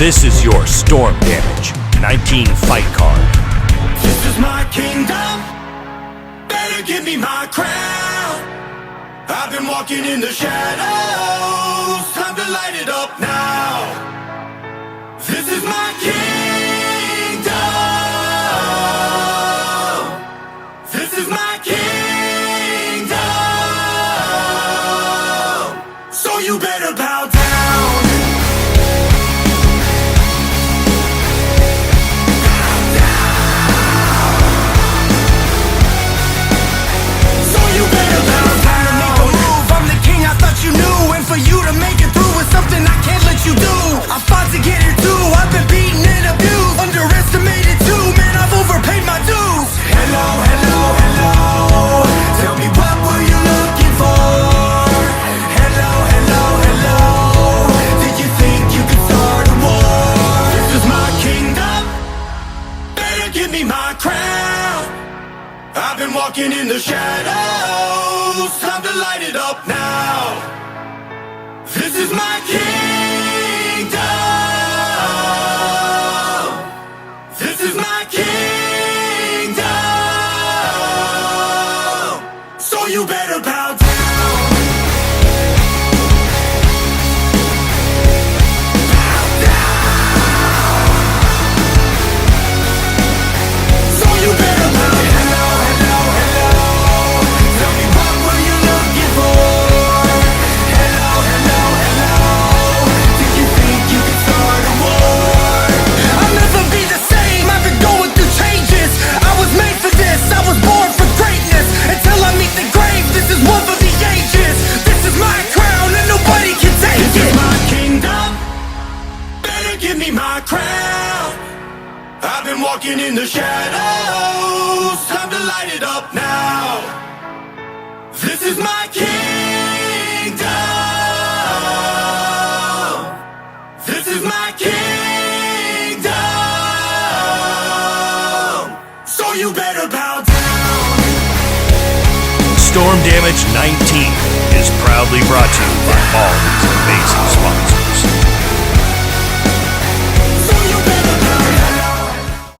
This is your Storm Damage 19 fight card. This is my kingdom, better give me my crown. I've been walking in the shadows, time to light it up now. This is my kingdom, this is my kingdom, so you better bow down. You knew, and for you to make it through is something I can't let you do. I fought to get here too, I've been beaten and abused, underestimated too, man, I've overpaid my dues. Hello, hello, hello, tell me what were you looking for? Hello, hello, hello, did you think you could start a war? This is my kingdom, better give me my crown. I've been walking in the shadows, time to light it up now. This is my kingdom, this is my kingdom, so you better bow down. Bow down, so you better bow down. Hello, hello, hello, tell me what were you looking for? I've been walking in the shadows, time to light it up now. This is my kingdom, this is my kingdom, so you better bow down. Storm Damage 19 is proudly brought to you by all these amazing sponsors.